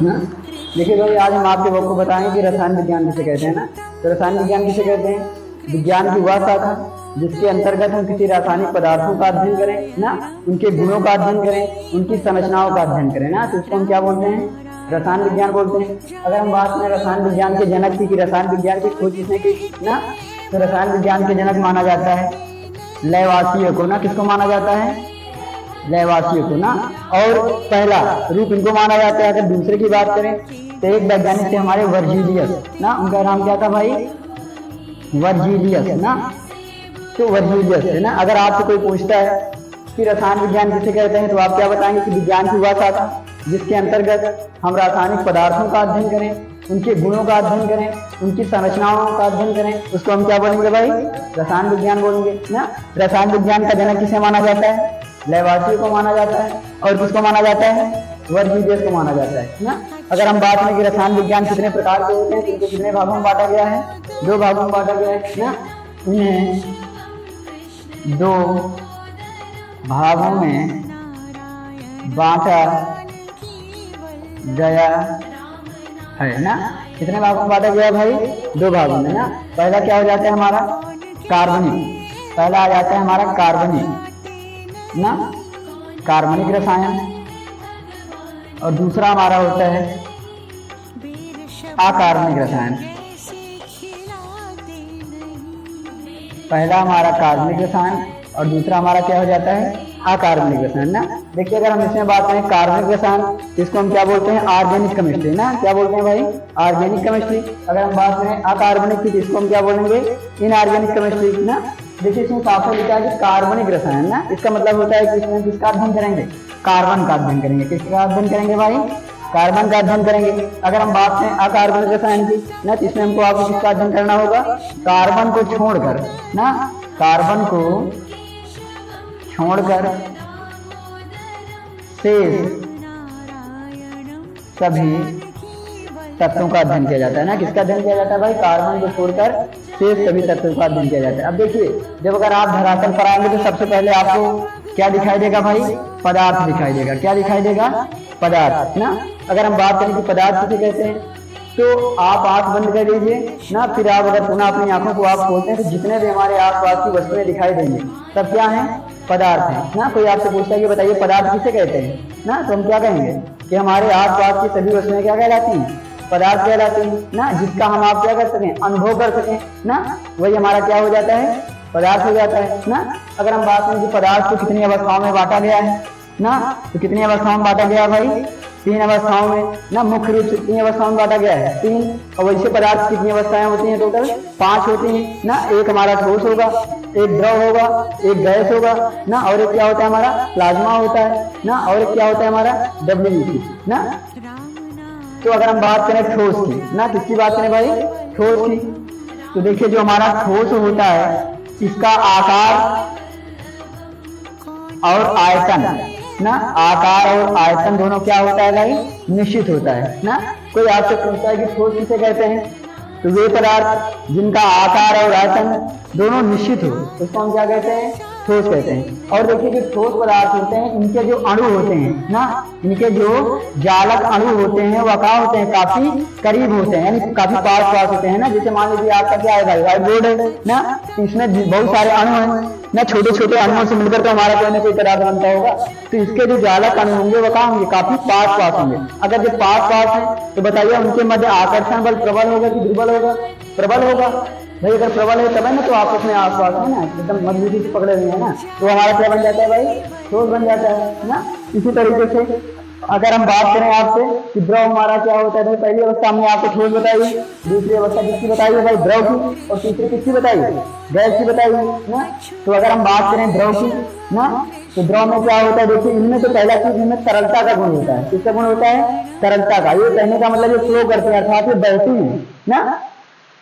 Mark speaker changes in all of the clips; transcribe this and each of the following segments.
Speaker 1: ना। देखिए भाई, आज हम आपको बताएंगे कि रसायन विज्ञान किसे कहते हैं ना। तो रसायन विज्ञान किसे कहते हैं? विज्ञान की वह शाखा जिसके अंतर्गत हम किसी रासायनिक पदार्थों का अध्ययन करें ना, उनके गुणों का अध्ययन करें, उनकी संरचनाओं का अध्ययन करें ना, तो उसको हम क्या बोलते हैं? रसायन विज्ञान बोलते हैं। अगर हम बात करें रसायन विज्ञान के जनक की, रसायन विज्ञान की खोज किसने की ना, तो रसायन विज्ञान के जनक माना जाता है लैवासिय को ना। किसको माना जाता है? लैवासिय को ना। और पहला रूप इनको माना जाता है। अगर दूसरे की बात करें तो एक वैज्ञानिक थे हमारे वर्जीलियस ना, उनका नाम क्या था भाई? वर्जीलियस ना। तो वर्जीलियस है ना। अगर आपसे कोई पूछता है कि रसायन विज्ञान किसे कहते हैं, तो आप क्या बताएंगे कि विज्ञान की वह शाखा जिसके अंतर्गत हम रासायनिक पदार्थों का अध्ययन करें, उनके गुणों का अध्ययन करें, उनकी संरचनाओं का अध्ययन करें, उसको हम क्या बोलेंगे भाई? रसायन विज्ञान बोलेंगे ना। रसायन विज्ञान का जनक किसे माना जाता है? लैवासिय को माना जाता है। और किसको माना जाता है? वर्जीलियस को माना जाता है ना। अगर हम बात करें कि रसायन विज्ञान कितने प्रकार के होते हैं, तो इनको कितने भागों में बांटा गया है? 2 भागों में बांटा गया है ना। उन्हें 2 भागों में बांटा गया है ना। कितने भागों में बांटा गया भाई? 2 भागों में ना। पहला क्या हो जाता है हमारा? कार्बनिक। पहला आ जाता है हमारा कार्बनिक ना, कार्बनिक रसायन। और दूसरा हमारा होता है अकार्बनिक रसायन। पहला हमारा कार्बनिक रसायन और दूसरा हमारा क्या हो जाता है? अकार्बनिक रसायन ना। देखिए, अगर हम इसमें बात करें कार्बनिक रसायन, इसको हम क्या बोलते हैं? ऑर्गेनिक केमिस्ट्री ना। क्या बोलते हैं भाई? Organic chemistry. अगर हम बात करें अकार्बनिक की, इसको हम क्या बोलेंगे? इनऑर्गेनिक केमिस्ट्री ना। देखिए, इसमें साफ साफ लिखा है कि कार्बनिक रसायन ना। इसका मतलब होता है कि इसमें किसका अध्ययन करेंगे? कार्बन का अध्ययन करेंगे। किसका अध्ययन करेंगे भाई? कार्बन का अध्ययन करेंगे। अगर हम बात करें अकार्बनिक रसायन की ना, तो इसमें हमको आपको किसका अध्ययन करना होगा? कार्बन को छोड़कर ना, कार्बन को छोड़कर शेष सभी तत्वों का अध्ययन किया जाता है ना। किसका अध्ययन किया जाता है भाई? कार्बन को छोड़कर शेष सभी तत्वों का अध्ययन किया जाता है। अब देखिए, जब अगर आप धरातल पर आएंगे तो सबसे पहले आपको क्या दिखाई देगा भाई? पदार्थ दिखाई देगा। क्या दिखाई देगा? पदार्थ ना। अगर हम बात करें कि पदार्थ किसे कहते हैं, तो आप आंख बंद कर लीजिए ना, फिर आप अगर पुनः अपनी आंखों को आप खोलते हैं तो जितने भी हमारे आसपास की वस्तुएं दिखाई देंगी सब क्या है? पदार्थ है ना। कोई आपसे पूछता है कि बताइए पदार्थ किसे कहते हैं ना, तो हम क्या कहेंगे कि हमारे आसपास की सभी वस्तुएं क्या कहलाती हैं? पदार्थ कहलाते हैं ना। जिसका हम आप क्या कर सकें? अनुभव कर सकें ना, वही हमारा क्या हो जाता है? पदार्थ हो जाता है ना। अगर हम बात करें कि पदार्थ को कितनी अवस्थाओं में बांटा गया है ना, तो कितनी अवस्थाओं में बांटा गया भाई? 3 अवस्थाओं में ना। मुख्य रूप से 3 अवस्थाओं में बांटा गया है, 3। और वैसे पदार्थ कितनी अवस्थाएं होती हैं? टोटल 5 होती हैं ना। एक हमारा ठोस होगा, एक द्रव होगा, एक गैस होगा ना, और एक क्या होता है हमारा? प्लाज्मा होता है ना, और एक क्या होता है हमारा? WBC ना। तो अगर हम बात करें ठोस की ना, किसकी बात करें भाई? ठोस की। तो देखिए, जो हमारा ठोस होता है इसका आकार और आयतन ना, आकार और आयतन दोनों क्या होता है भाई? निश्चित होता है ना। कोई आपसे पूछता है कि ठोस किसे कहते हैं, तो वे पदार्थ जिनका आकार और आयतन दोनों निश्चित हो, उसको हम क्या कहते हैं? ठोस कहते हैं। और देखिए, जो ठोस पदार्थ होते हैं इनके जो अणु होते हैं ना, इनके जो जालक अणु होते हैं वह क्या होते हैं? काफी करीब होते हैं, यानी काफी पास होते हैं ना। जैसे मान लीजिए आपका क्या है भाई? व्हाइट बोर्ड है ना, इसमें बहुत सारे अणु हैं ना, छोटे छोटे अणुओं से मिलकर तो हमारा कोई ना कोई पदार्थ बनता होगा। तो इसके जो जालक अणु होंगे वो क्या होंगे? काफी पास होंगे। अगर जो पास है तो बताइए उनके मध्य आकर्षण बल प्रबल होगा कि दुर्बल होगा? प्रबल होगा भाई। अगर प्रबल है तब है ना, तो आप अपने आसपास है ना एकदम मजबूती से पकड़े हुए हैं ना, तो हमारा क्या बन जाता है भाई? ठोस बन जाता है ना। इसी तरीके से अगर हम बात करें आपसे कि द्रव हमारा क्या होता है भाई, पहली अवस्था हमने आपको ठोस बताई, दूसरी अवस्था किसकी बताई है भाई? द्रव की। और तीसरी किसकी बताई है? गैस की बताई है ना। तो अगर हम बात करें द्रव की ना, तो द्रव में क्या होता है? देखिए, इनमें तो पहला चीज इनमें तरलता का गुण होता है। किसका गुण होता है? तरलता का। ये कहने का मतलब ये फ्लो करते हैं, अर्थात ये बहती है ना।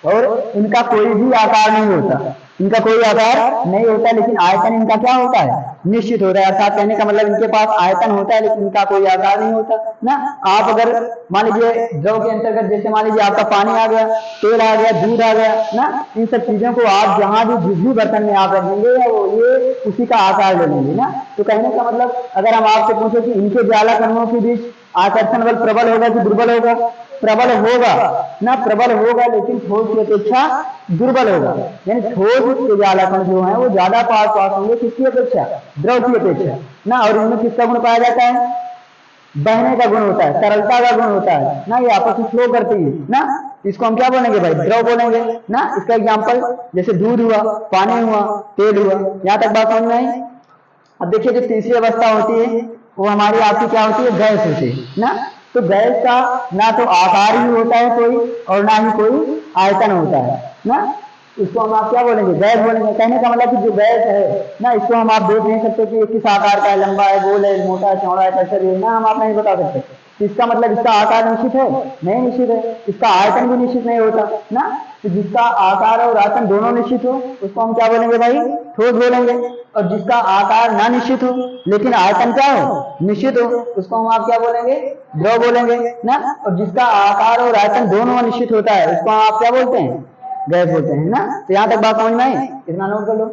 Speaker 1: और इनका कोई भी आकार नहीं होता, इनका कोई आकार नहीं होता, लेकिन आयतन इनका क्या होता है? निश्चित होता है। अर्थात कहने का मतलब इनके पास आयतन होता है लेकिन इनका कोई आकार नहीं होता ना। आप अगर मान लीजिए द्रव के अंतर्गत, जैसे मान लीजिए आपका पानी आ गया, तेल आ गया, दूध आ गया ना, इन सब चीजों को आप जहां भी जिस भी बर्तन में आप रखेंगे ये उसी का आकार ले लेंगे ना। तो कहने का मतलब अगर हम आपसे पूछे कि इनके ज्वाला कणुओं के बीच आकर्षण बल प्रबल होगा कि दुर्बल होगा? प्रबल होगा ना, प्रबल होगा, लेकिन ठोस की अपेक्षा दुर्बल होगा। यानी ठोस के जालाकण जो है वो ज्यादा पास होंगे किसकी अपेक्षा? द्रव की अपेक्षा ना। और इनमें किसका गुण पाया जाता है? बहने का गुण होता है, तरलता का गुण होता है ना। ये आपस में फ्लो करती है ना। इसको हम क्या बोलेंगे भाई? द्रव बोलेंगे ना। इसका एग्जाम्पल जैसे दूध हुआ, पानी हुआ, तेल हुआ। यहाँ तक बात समझ में आई? अब देखिए जो तीसरी अवस्था होती है वो हमारी आपकी क्या होती है? गैस होती है ना। तो गैस का ना तो आकार ही होता है कोई, और ना ही कोई आयतन होता है ना। इसको हम आप क्या बोलेंगे? गैस बोलेंगे। कहने का मतलब कि जो गैस है ना, इसको हम आप देख नहीं सकते कि ये किस आकार का है, लंबा है, गोल है, मोटा है, चौड़ा है, कैसा है ना, हम आप नहीं बता सकते। तो इसका मतलब इसका आकार निश्चित है? नहीं निश्चित है। इसका आयतन भी निश्चित नहीं होता ना। तो जिसका आकार और आयतन दोनों निश्चित हो उसको हम क्या बोलेंगे भाई? ठोस बोलेंगे। और जिसका आकार ना निश्चित हो लेकिन आयतन क्या हो? निश्चित हो, उसको हम आप क्या बोलेंगे? द्रव बोलेंगे ना। और जिसका आकार और आयतन दोनों निश्चित होता है उसको आप क्या बोलते हैं? गैस बोलते हैं ना। तो यहाँ तक बात समझ में आई? इतना नोट कर लो।